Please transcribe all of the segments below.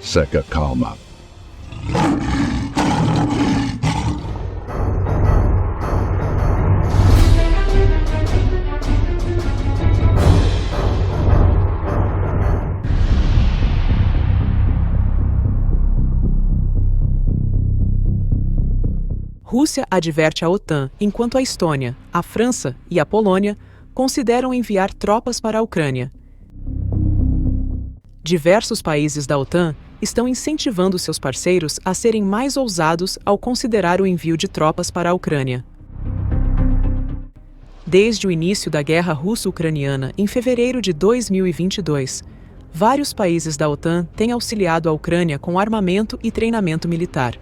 Seca calma. Rússia adverte a OTAN, enquanto a Estônia, a França e a Polônia consideram enviar tropas para a Ucrânia. Diversos países da OTAN estão incentivando seus parceiros a serem mais ousados ao considerar o envio de tropas para a Ucrânia. Desde o início da guerra russo-ucraniana, em fevereiro de 2022, vários países da OTAN têm auxiliado a Ucrânia com armamento e treinamento militar.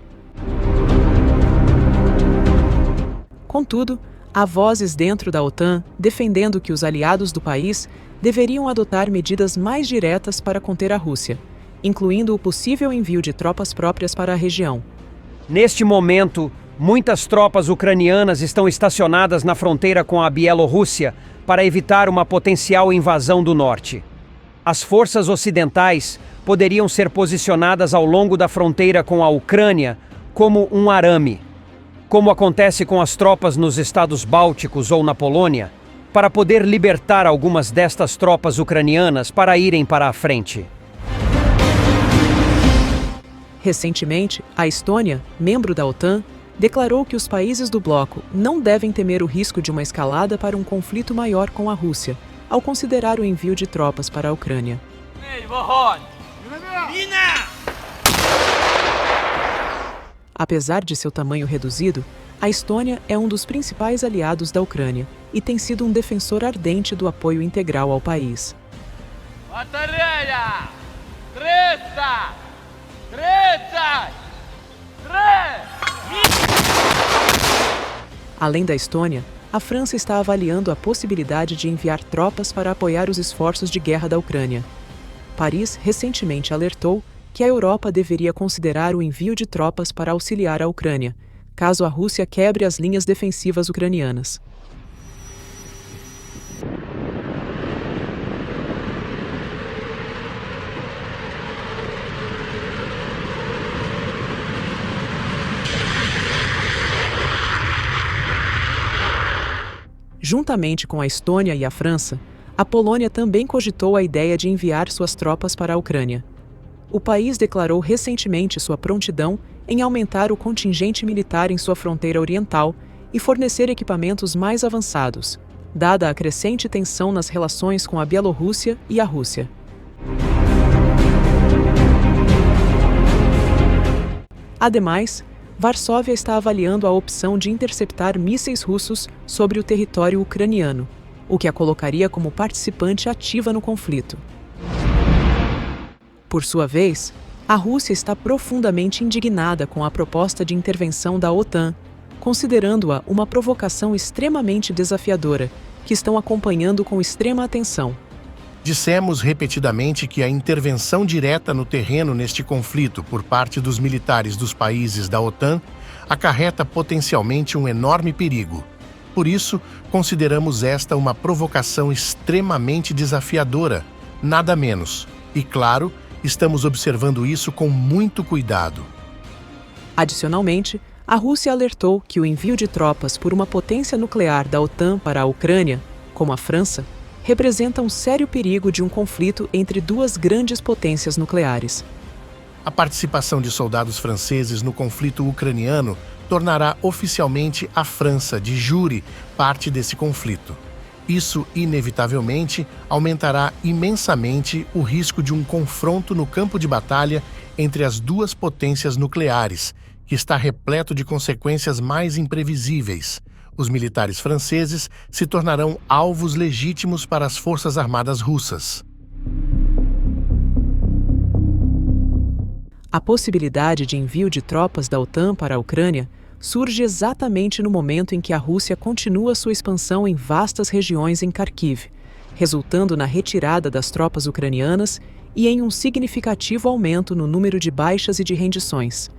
Contudo, há vozes dentro da OTAN defendendo que os aliados do país deveriam adotar medidas mais diretas para conter a Rússia, incluindo o possível envio de tropas próprias para a região. Neste momento, muitas tropas ucranianas estão estacionadas na fronteira com a Bielorrússia para evitar uma potencial invasão do norte. As forças ocidentais poderiam ser posicionadas ao longo da fronteira com a Ucrânia como um arame, como acontece com as tropas nos estados bálticos ou na Polônia, para poder libertar algumas destas tropas ucranianas para irem para a frente. Recentemente, a Estônia, membro da OTAN, declarou que os países do bloco não devem temer o risco de uma escalada para um conflito maior com a Rússia, ao considerar o envio de tropas para a Ucrânia. Apesar de seu tamanho reduzido, a Estônia é um dos principais aliados da Ucrânia e tem sido um defensor ardente do apoio integral ao país. Além da Estônia, a França está avaliando a possibilidade de enviar tropas para apoiar os esforços de guerra da Ucrânia. Paris recentemente alertou que a Europa deveria considerar o envio de tropas para auxiliar a Ucrânia, caso a Rússia quebre as linhas defensivas ucranianas. Juntamente com a Estônia e a França, a Polônia também cogitou a ideia de enviar suas tropas para a Ucrânia. O país declarou recentemente sua prontidão em aumentar o contingente militar em sua fronteira oriental e fornecer equipamentos mais avançados, dada a crescente tensão nas relações com a Bielorrússia e a Rússia. Ademais, Varsóvia está avaliando a opção de interceptar mísseis russos sobre o território ucraniano, o que a colocaria como participante ativa no conflito. Por sua vez, a Rússia está profundamente indignada com a proposta de intervenção da OTAN, considerando-a uma provocação extremamente desafiadora, que estão acompanhando com extrema atenção. Dissemos repetidamente que a intervenção direta no terreno neste conflito por parte dos militares dos países da OTAN acarreta potencialmente um enorme perigo. Por isso, consideramos esta uma provocação extremamente desafiadora, nada menos. E, claro, estamos observando isso com muito cuidado. Adicionalmente, a Rússia alertou que o envio de tropas por uma potência nuclear da OTAN para a Ucrânia, como a França, representa um sério perigo de um conflito entre duas grandes potências nucleares. A participação de soldados franceses no conflito ucraniano tornará oficialmente a França, de jure, parte desse conflito. Isso, inevitavelmente, aumentará imensamente o risco de um confronto no campo de batalha entre as duas potências nucleares, que está repleto de consequências mais imprevisíveis. Os militares franceses se tornarão alvos legítimos para as forças armadas russas. A possibilidade de envio de tropas da OTAN para a Ucrânia surge exatamente no momento em que a Rússia continua sua expansão em vastas regiões em Kharkiv, resultando na retirada das tropas ucranianas e em um significativo aumento no número de baixas e de rendições.